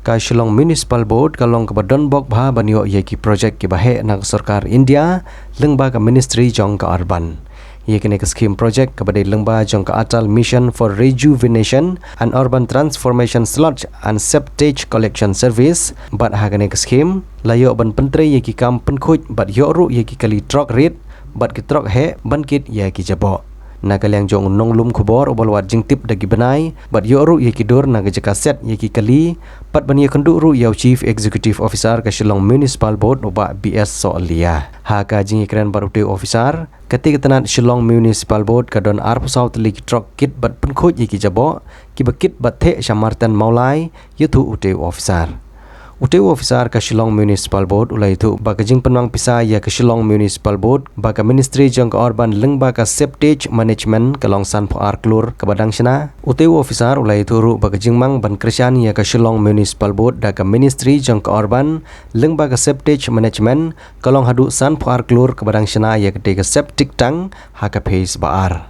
ka Shillong Municipal Board kalong ka Don Bok Bha banyo ye ki project ki bahe nak sarkar India lengba ka ministry jong ka urban. Ye kene ka scheme project ka badai lengba jong ka Atal Mission for Rejuvenation and Urban Transformation Sludge and Septage Collection Service bat ha kene ka scheme layo ban pentre ye ki kam penkhoj bat yo ru ye ki kali truck rate bat ki truck he ban kit ye ki jabo. Nagaliang jong nong lum khubor obal wat jingtip dagi benai bat yo ru ye ki dor naga jaka set ye ki kali pat ban ye kendu ru yaw Chief Executive Officer ka Shillong Municipal Board oba BS Soalia ha ka jing kren barute officer ketika tenat Shillong Municipal Board ka don arp south li truck kit bat penkhoj ye ki jabo ki bakit bat the Shamartan Maulai yutu ute officer Uteu officer ka Shillong Municipal Board ulai itu baka jing penwang pisa ya ka Shillong Municipal Board baka ministry jong ka urban lengba ka septage management ka longsan po arklur ka badang sina. Uteu officer ulai itu ru baka jing mang ban krisyan ya ka Shillong Municipal Board da ka ministry jong ka urban lengba ka septage management ka long hadu san po arklur ka badang sina ya ka te ka septic tank ha ka phase baar.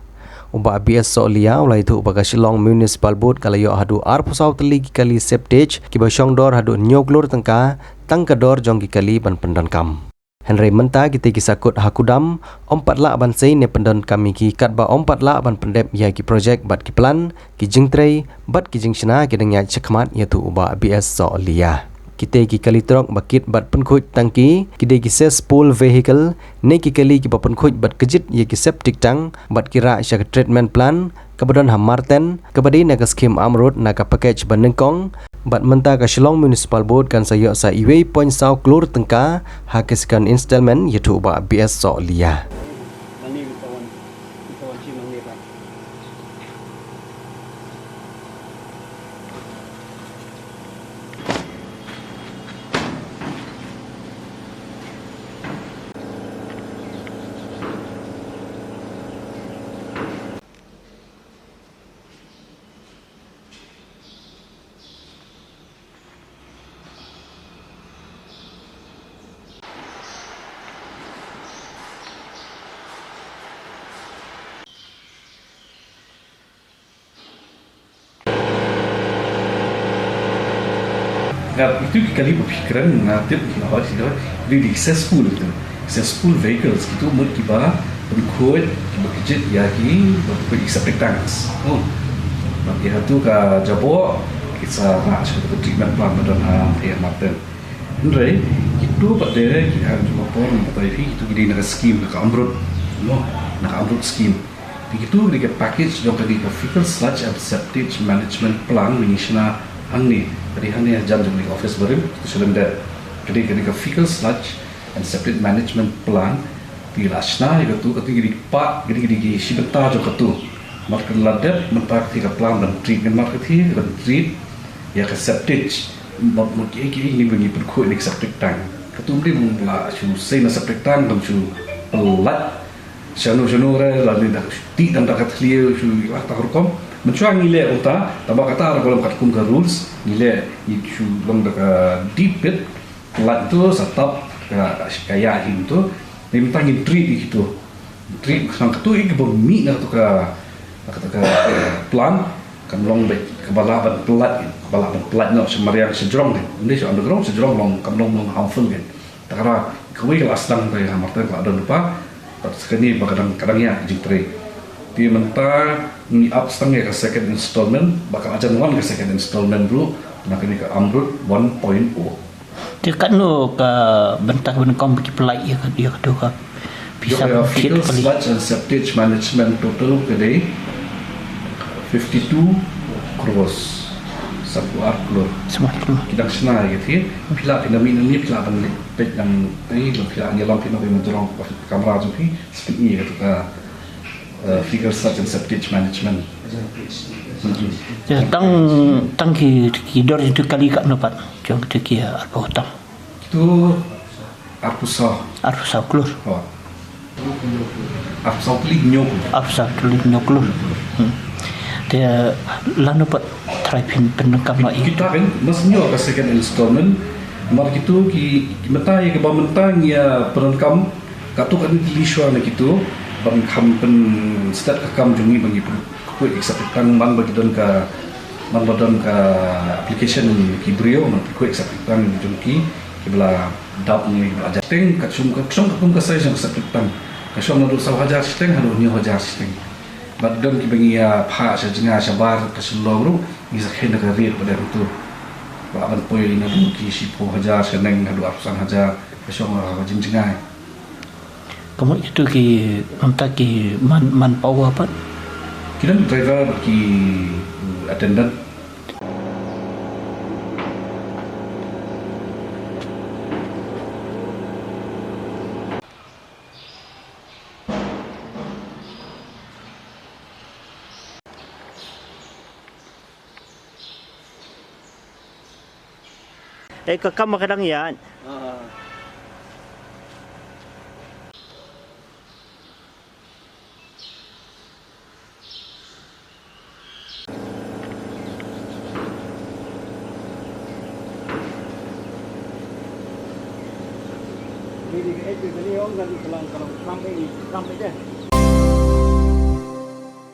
Uba BS Soalia ulai itu uba ka Shillong Municipal Board kalayo hadu arp saw teli kali septage ki ba dor hadu nyoglur tangka dor jong ki kali ban pendan kam. Henry menta kita kisakut hakudam ompat la ban sei ne pendan kami ki kat ba ompat la ban pendep ya ki project bat ki plan ki jingtrei bat ki jingshna ki dengya chekmat yaitu uba BS Soalia. Kita ki kali truk bakit bat penkhoj tangki kide ki cesspool vehicle ne ki kali ki penkhoj bat kejit ye ki septic tank bat kira sya treatment plan kabadon hamarten kabadi na ka scheme amrod na ka package banengkong bat menta ka Shillong Municipal Board kan sayo sa iway point saw klur tengka hakiskan installment yaitu ba BS Soalia. Nah, itu kali berpikiran nanti harus jadi successful itu, successful vehicles itu mungkin kita berikut berkejut lagi berikut septic tanks. Bagi itu ke jabo kita bahas untuk treatment plan dan yang matang. Jadi itu pada kita cuma pun tapi itu jadi nak scheme nak amrut, nak amrut scheme. Begitu kita package jom tadi ke fecal sludge and septic management plan minisna angni. Jadi hanya jam di office baru itu sudah ada. Jadi ketika fecal sludge and septic management plan di lasna itu ketika pak jadi sibenta jo ketu. Market ladat mentak ketika plan dan treatment market dan treat ya ke septic mungkin ini bagi berku ini septic tank. Ketu beri mula susah na septic tank dan su pelat. Shanu lalu dah ti dan dah clear su waktu hukum. Mencuang nilai uta, tambah kata kalau katkum ke rules nilai itu long dekat deep pit, pelat itu setap kayak itu, minta treat itu, treat sang ketu ini bermi nak tu ke plan, kan long baik kebalaban pelat nak semariang sejrong ni, ini so underground sejrong long harmful kan, tak kira kau kalau aslang tu yang hamartan kalau ada lupa, sekali kadang ya jitri. Dia mentah ni up setengah ke second installment bakal aja nuan ke second installment dulu nak ini ke amrut 1.0 dia kan lo ke bentak benkom bagi pelai ya kan dia kedua bisa fecal sludge and septage management total kedai 52 crores satu arklor semua kita senang gitu pila pindamin ini pila balik pet yang ini pila ni long pindah menjorong kamera tu seperti itu ke fecal sludge and septage management. Tang kidor itu kali kat dapat. Jom kita kira apa hutang. Itu arpusa keluar. Arpusa pelik nyok. Arpusa pelik nyok keluar. Dia lalu dapat try pendekam lagi. Kita kan mestinya ke second installment. Mar gitu menta ya ke mentang ya pendekam katuk kan diliswa nak gitu. Bang kam pen start ke kam jungi bagi kuih ekseptan bang bagi don ke Manlodon ke application ki brio man quick sapitang jungki ki bela dap ni aja teng kat sum ka sai jang sapitang ka sum na do sa hajar steng halu ni hajar steng badon ki bengi ya pha sa jinga sa bar ka sulong ru ni sa khen ka rir pada itu ba ban poi na du ki si po hajar sa neng halu asan hajar ka sum ka jingai Kamu itu ki entah ki man power apa? kita driver ki attendant Kakak kadang ya. Jadi, ini orang kan kalau sampai deh.